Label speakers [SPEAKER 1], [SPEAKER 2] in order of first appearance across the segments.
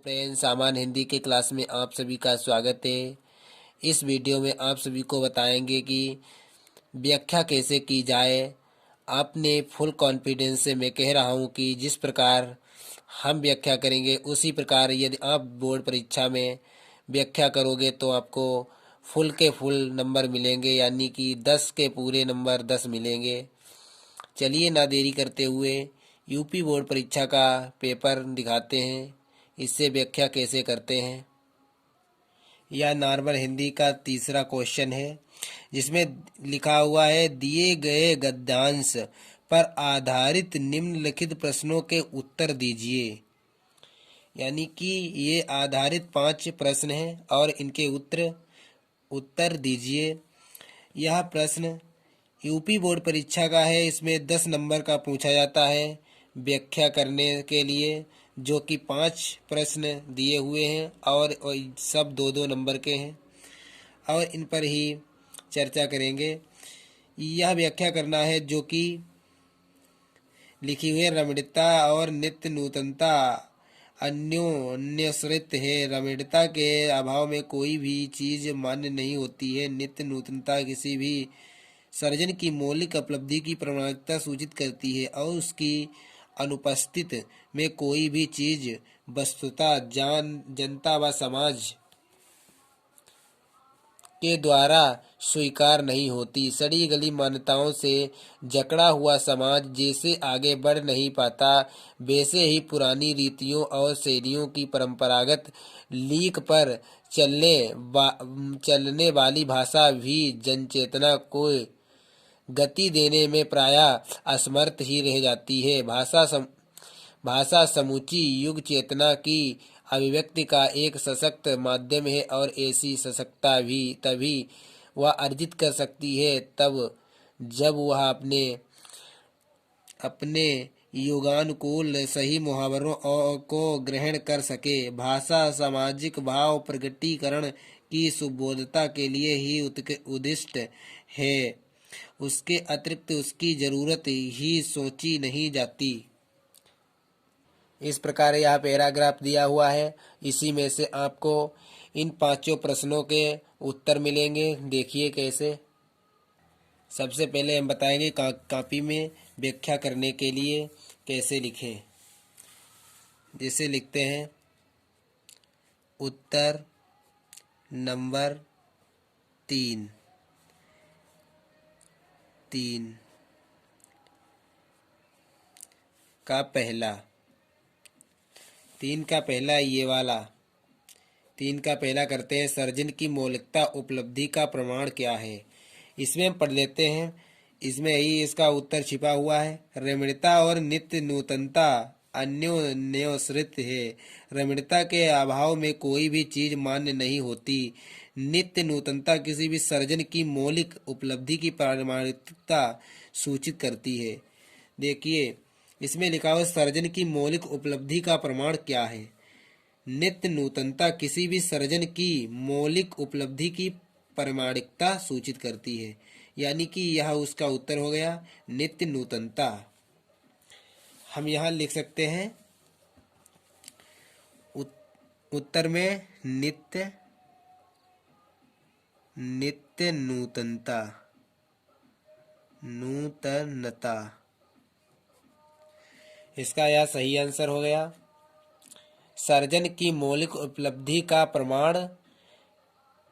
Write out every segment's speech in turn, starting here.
[SPEAKER 1] Friends, सामान्य हिंदी के class में आप सभी का स्वागत है। इस वीडियो में आप सभी को बताएंगे कि व्याख्या कैसे की जाए। आपने फुल कॉन्फिडेंस से मैं कह रहा हूं कि जिस प्रकार हम व्याख्या करेंगे उसी प्रकार यदि आप बोर्ड परीक्षा में व्याख्या करोगे तो आपको फुल के फुल नंबर मिलेंगे, यानी कि 10 के पूरे नंबर 10 मिलेंगे। चलिए ना देरी करते हुए यूपी बोर्ड परीक्षा का पेपर दिखाते हैं, इससे व्याख्या कैसे करते हैं। यह नॉर्मल हिंदी का तीसरा क्वेश्चन है, जिसमें लिखा हुआ है दिए गए गद्यांश पर आधारित निम्नलिखित प्रश्नों के उत्तर दीजिए। यानी कि ये आधारित 5 प्रश्न हैं और इनके उत्तर दीजिए। यह प्रश्न यूपी बोर्ड परीक्षा का है। इसमें 10 नंबर का पूछा जाता है व्याख्या करने के लिए, जो कि 5 प्रश्न दिए हुए हैं और सब 2-2 नंबर के हैं और इन पर ही चर्चा करेंगे। यह व्याख्या करना है जो कि लिखी हुई है, रमणीयता और नित्य नूतनता अन्योन्याश्रित है। रमणीयता के अभाव में कोई भी चीज़ मान्य नहीं होती है। नित्य नूतनता किसी भी सर्जन की मौलिक उपलब्धि की प्रामाणिकता सूचित करती है और उसकी अनुपस्थिति में कोई भी चीज वस्तुतः जनता व समाज के द्वारा स्वीकार नहीं होती। सड़ी गली मान्यताओं से जकड़ा हुआ समाज जैसे आगे बढ़ नहीं पाता, वैसे ही पुरानी रीतियों और शैलियों की परंपरागत लीक पर चलने वाली भाषा भी जनचेतना को गति देने में प्रायः असमर्थ ही रह जाती है। भाषा समूची युग चेतना की अभिव्यक्ति का एक सशक्त माध्यम है और ऐसी सशक्तता भी तभी वह अर्जित कर सकती है तब जब वह अपने युगानुकूल सही मुहावरों को ग्रहण कर सके। भाषा सामाजिक भाव प्रकटीकरण की सुबोधता के लिए ही उद्दिष्ट है, उसके अतिरिक्त उसकी जरूरत ही सोची नहीं जाती। इस प्रकार यह पैराग्राफ दिया हुआ है, इसी में से आपको इन 5 प्रश्नों के उत्तर मिलेंगे। देखिए कैसे। सबसे पहले हम बताएंगे कॉपी में व्याख्या करने के लिए कैसे लिखें। जैसे लिखते हैं उत्तर नंबर 3 का पहला, 3 का पहला ये वाला 3 का पहला करते हैं, सर्जन की मौलिकता उपलब्धि का प्रमाण क्या है। इसमें हम पढ़ लेते हैं, इसमें ही इसका उत्तर छिपा हुआ है। रमणीयता और नित्य नूतनता अन्योन्याश्रित है। रमणीयता के अभाव में कोई भी चीज मान्य नहीं होती। नित्य नूतनता किसी भी सर्जन की मौलिक उपलब्धि की प्रामाणिकता सूचित करती है। देखिए इसमें लिखा हुआ सर्जन की मौलिक उपलब्धि का प्रमाण क्या है। नित्य नूतनता किसी भी सर्जन की मौलिक उपलब्धि की प्रामाणिकता सूचित करती है, यानी कि यह उसका उत्तर हो गया, नित्य नूतनता। हम यहाँ लिख सकते हैं उत्तर में नित्य नूतनता इसका यह सही आंसर हो गया। सर्जन की मौलिक उपलब्धि का प्रमाण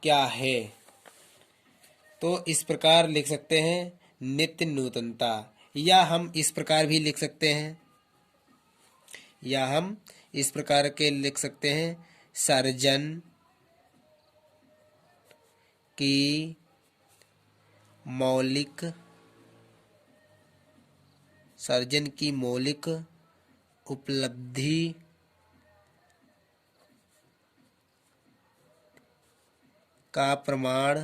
[SPEAKER 1] क्या है, तो इस प्रकार लिख सकते हैं नित्य नूतनता, या हम इस प्रकार भी लिख सकते हैं, सर्जन की मौलिक उपलब्धि का प्रमाण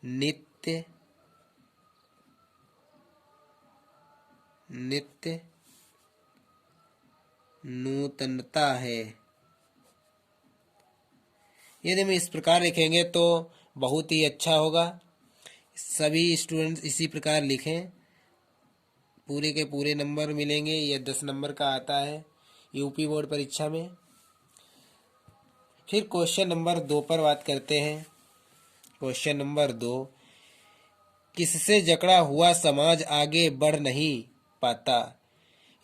[SPEAKER 1] नित्य नूतनता है। यदि हम इस प्रकार लिखेंगे तो बहुत ही अच्छा होगा। सभी स्टूडेंट्स इसी प्रकार लिखें। पूरे के पूरे नंबर मिलेंगे। यह 10 नंबर का आता है यूपी बोर्ड परीक्षा में। फिर क्वेश्चन नंबर 2 पर बात करते हैं। क्वेश्चन नंबर 2, किससे जकड़ा हुआ समाज आगे बढ़ नहीं पाता।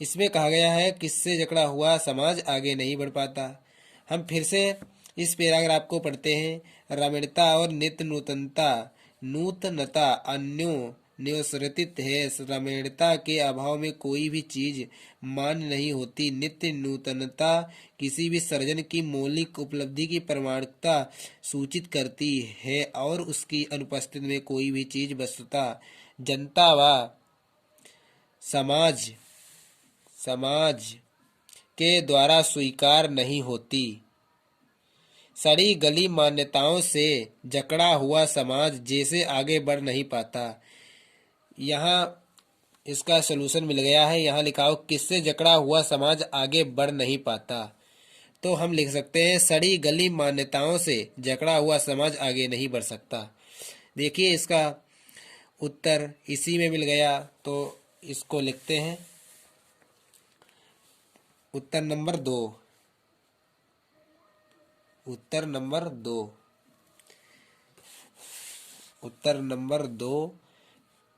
[SPEAKER 1] इसमें कहा गया है किससे जकड़ा हुआ समाज आगे नहीं बढ़ पाता। हम फिर से इस पैराग्राफ को पढ़ते हैं। रमणीयता और नित्य नूतनता अन्यो न्योसृतित है। रमणीयता के अभाव में कोई भी चीज मान्य नहीं होती। नित्य नूतनता किसी भी सर्जन की मौलिक उपलब्धि की प्रामाणिकता सूचित करती है और उसकी अनुपस्थिति में कोई भी चीज वस्तुतः जनता व समाज के द्वारा स्वीकार नहीं होती। सड़ी गली मान्यताओं से जकड़ा हुआ समाज जैसे आगे बढ़ नहीं पाता। यहाँ इसका सलूशन मिल गया है। यहाँ लिखा हो किससे जकड़ा हुआ समाज आगे बढ़ नहीं पाता। तो हम लिख सकते हैं सड़ी गली मान्यताओं से जकड़ा हुआ समाज आगे नहीं बढ़ सकता। देखिए इसका उत्तर इसी में मिल गया, तो इसको लिखते हैं। उत्तर नंबर 2। उत्तर नंबर 2। उत्तर नंबर 2,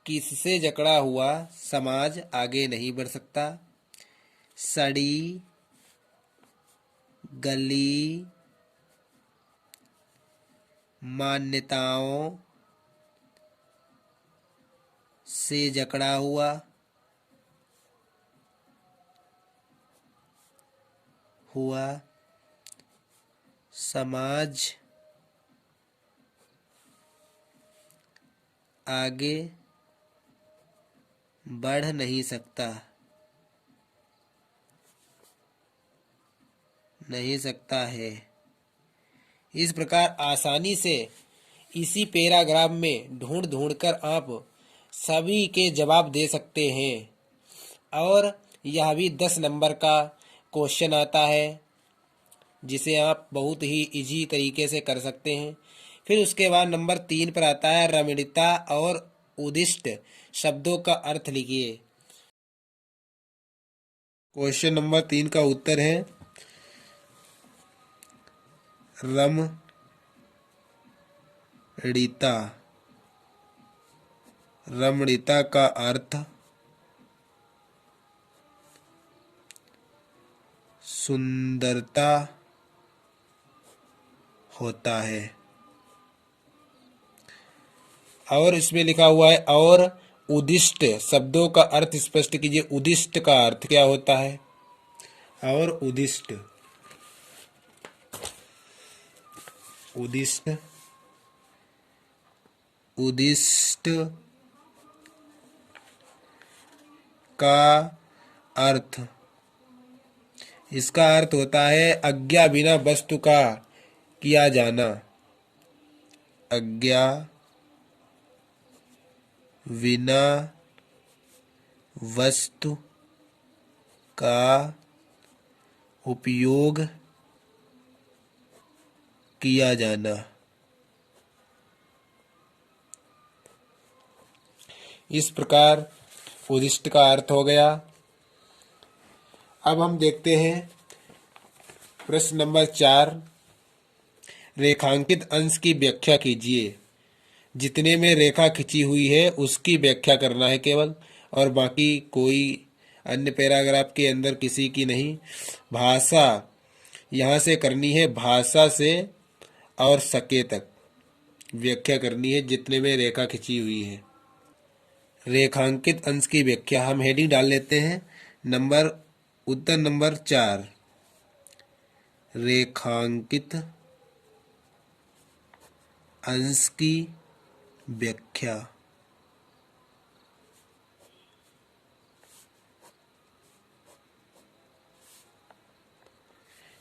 [SPEAKER 1] किससे जकड़ा हुआ समाज आगे नहीं बढ़ सकता। सड़ी गली मान्यताओं से जकड़ा हुआ समाज आगे बढ़ नहीं सकता है। इस प्रकार आसानी से इसी पैराग्राफ में ढूंढ कर आप सभी के जवाब दे सकते हैं। और यह भी 10 नंबर का क्वेश्चन आता है जिसे आप बहुत ही इजी तरीके से कर सकते हैं। फिर उसके बाद नंबर 3 पर आता है रमणीयता और उद्दिष्ट शब्दों का अर्थ लिखिए। क्वेश्चन नंबर 3 का उत्तर है रमणीयता का अर्थ सुंदरता होता है। और इसमें लिखा हुआ है और उद्दिष्ट शब्दों का अर्थ स्पष्ट कीजिए। उद्दिष्ट का अर्थ क्या होता है। और उद्दिष्ट का अर्थ, इसका अर्थ होता है आज्ञा बिना वस्तु का किया जाना। आज्ञा बिना वस्तु का उपयोग किया जाना। इस प्रकार उद्दिष्ट का अर्थ हो गया। अब हम देखते हैं प्रश्न नंबर 4, रेखांकित अंश की व्याख्या कीजिए। जितने में रेखा खिंची हुई है उसकी व्याख्या करना है केवल, और बाकी कोई अन्य पैराग्राफ के अंदर किसी की नहीं। भाषा यहाँ से करनी है, भाषा से और सके तक व्याख्या करनी है जितने में रेखा खिंची हुई है। रेखांकित अंश की व्याख्या हम हेडिंग डाल लेते हैं। उत्तर नंबर 4, रेखांकित अंश की व्याख्या।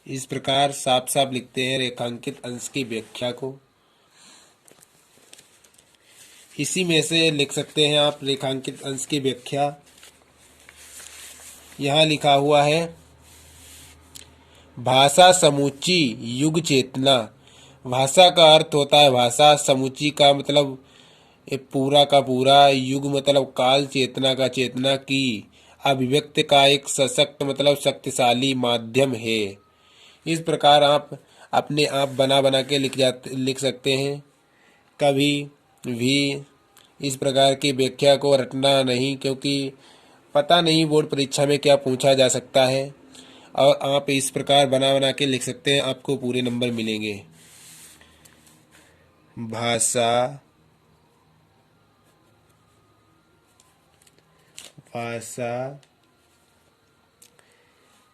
[SPEAKER 1] इस प्रकार साफ साफ लिखते हैं रेखांकित अंश की व्याख्या को। इसी में से लिख सकते हैं आप रेखांकित अंश की व्याख्या। यहाँ लिखा हुआ है भाषा समूची युग चेतना। भाषा का अर्थ होता है भाषा, समूची का मतलब ये पूरा का पूरा युग मतलब काल, चेतना का चेतना की अभिव्यक्ति का एक सशक्त मतलब शक्तिशाली माध्यम है। इस प्रकार आप अपने आप बना बना के लिख सकते हैं। कभी भी इस प्रकार की व्याख्या को रटना नहीं, क्योंकि पता नहीं बोर्ड परीक्षा में क्या पूछा जा सकता है। और आप इस प्रकार बना बना के लिख सकते हैं, आपको पूरे नंबर मिलेंगे। भाषा भाषा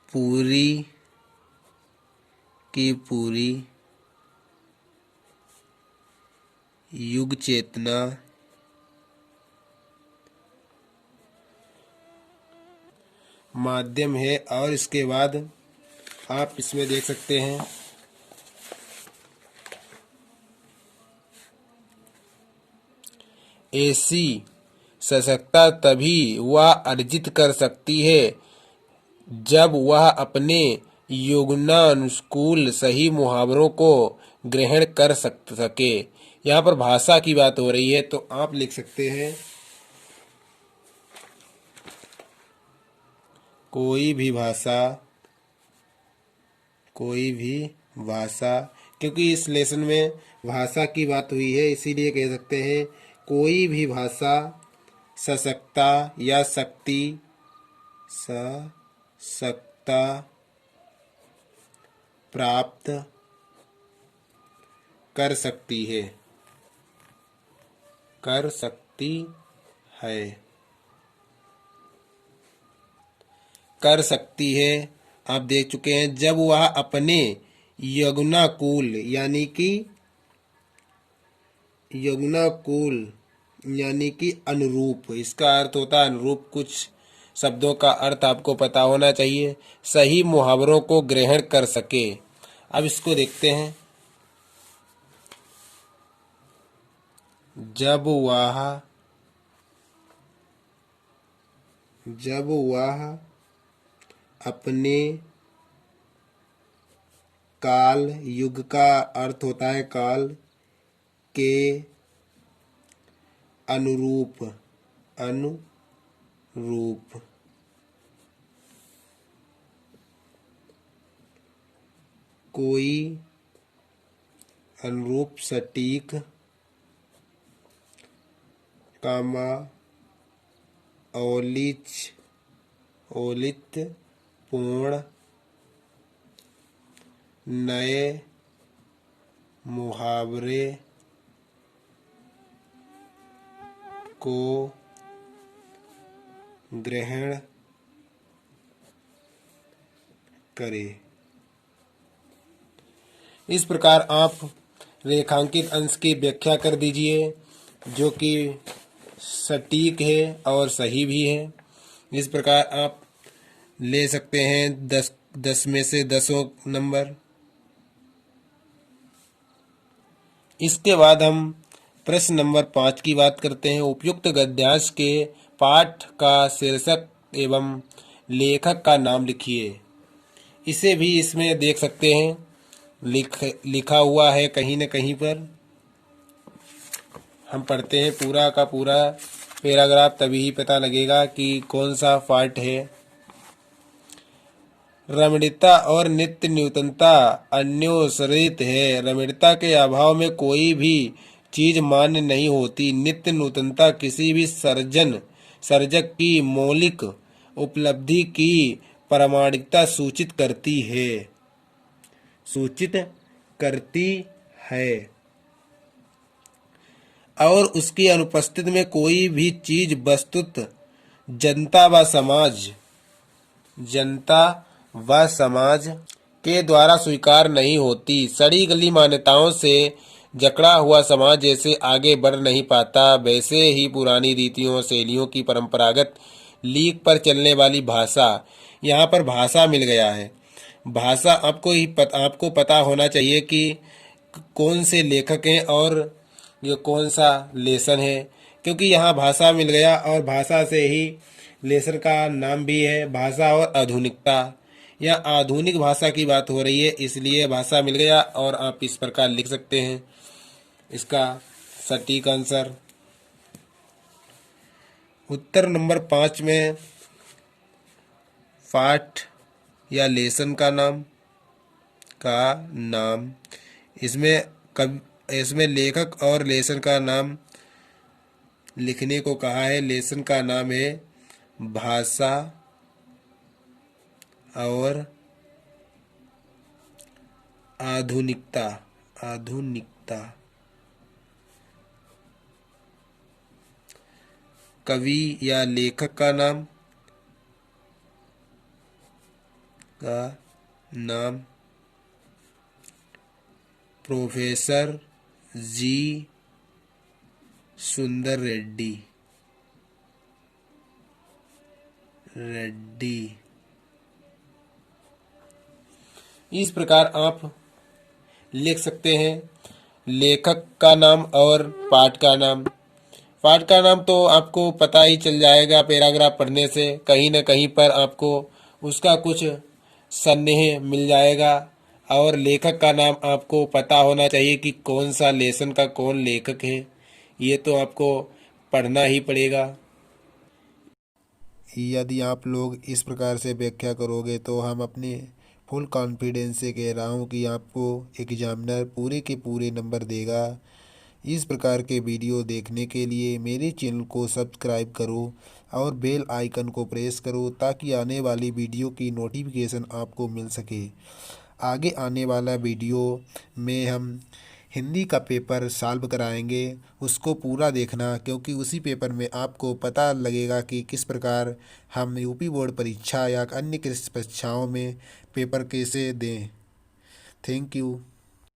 [SPEAKER 1] पूरी की पूरी युग चेतना माध्यम है। और इसके बाद आप इसमें देख सकते हैं ऐसी सशक्तता तभी वह अर्जित कर सकती है जब वह अपने योगनानुकूल सही मुहावरों को ग्रहण कर सके। यहाँ पर भाषा की बात हो रही है, तो आप लिख सकते हैं कोई भी भाषा, क्योंकि इस लेसन में भाषा की बात हुई है, इसीलिए कह सकते हैं कोई भी भाषा सशक्तता या सशक्तता प्राप्त कर सकती है कर सकती है। आप देख चुके हैं जब वह अपने यगुनाकूल यानी कि अनुरूप, इसका अर्थ होता है अनुरूप। कुछ शब्दों का अर्थ आपको पता होना चाहिए। सही मुहावरों को ग्रहण कर सके। अब इसको देखते हैं। जब वह अपने काल, युग का अर्थ होता है काल, के अनुरूप कोई अनुरूप सटीक औलित पूर्ण नए मुहावरे को ग्रहण करे। इस प्रकार आप रेखांकित अंश की व्याख्या कर दीजिए, जो कि सटीक है और सही भी है। इस प्रकार आप ले सकते हैं 10 में से 10 नंबर। इसके बाद हम प्रश्न नंबर 5 की बात करते हैं। उपयुक्त गद्यांश के पाठ का शीर्षक एवं लेखक का नाम लिखिए। इसे भी इसमें देख सकते हैं, लिखा हुआ है कहीं न कहीं पर। हम पढ़ते हैं पूरा का पूरा पैराग्राफ, तभी ही पता लगेगा कि कौन सा पार्ट है। रमणीयता और नित्य नूतनता अन्योस्रित है। रमणीयता के अभाव में कोई भी चीज मान्य नहीं होती। नित्य नूतनता किसी भी सर्जक की मौलिक उपलब्धि की प्रामाणिकता सूचित करती है और उसकी अनुपस्थिति में कोई भी चीज वस्तुतः जनता व समाज के द्वारा स्वीकार नहीं होती। सड़ी गली मान्यताओं से जकड़ा हुआ समाज जैसे आगे बढ़ नहीं पाता, वैसे ही पुरानी रीतियों शैलियों की परंपरागत लीक पर चलने वाली भाषा, यहाँ पर भाषा मिल गया है। भाषा आपको पता होना चाहिए कि कौन से लेखक हैं और ये कौन सा लेसन है, क्योंकि यहाँ भाषा मिल गया और भाषा से ही लेसन का नाम भी है। भाषा और आधुनिकता, या आधुनिक भाषा की बात हो रही है, इसलिए भाषा मिल गया और आप इस प्रकार लिख सकते हैं इसका सटीक आंसर। उत्तर नंबर 5 में पाठ या लेसन का नाम इसमें कब इसमें लेखक और लेसन का नाम लिखने को कहा है। लेसन का नाम है भाषा और आधुनिकता। आधुनिकता। कवि या लेखक का नाम प्रोफेसर जी सुंदर रेड्डी। इस प्रकार आप लिख सकते हैं लेखक का नाम और पाठ का नाम। पाठ का नाम तो आपको पता ही चल जाएगा पैराग्राफ पढ़ने से, कहीं न कहीं पर आपको उसका कुछ संदेह मिल जाएगा। और लेखक का नाम आपको पता होना चाहिए कि कौन सा लेसन का कौन लेखक है, ये तो आपको पढ़ना ही पड़ेगा। यदि आप लोग इस प्रकार से व्याख्या करोगे तो हम अपने फुल कॉन्फिडेंस से कह रहा हूँ कि आपको एग्जामिनर पूरे के पूरे नंबर देगा। इस प्रकार के वीडियो देखने के लिए मेरे चैनल को सब्सक्राइब करो और बेल आइकन को प्रेस करो ताकि आने वाली वीडियो की नोटिफिकेशन आपको मिल सके। आगे आने वाला वीडियो में हम हिंदी का पेपर सॉल्व कराएंगे, उसको पूरा देखना, क्योंकि उसी पेपर में आपको पता लगेगा कि किस प्रकार हम यूपी बोर्ड परीक्षा या अन्य किस परीक्षाओं में पेपर कैसे दें। Thank you.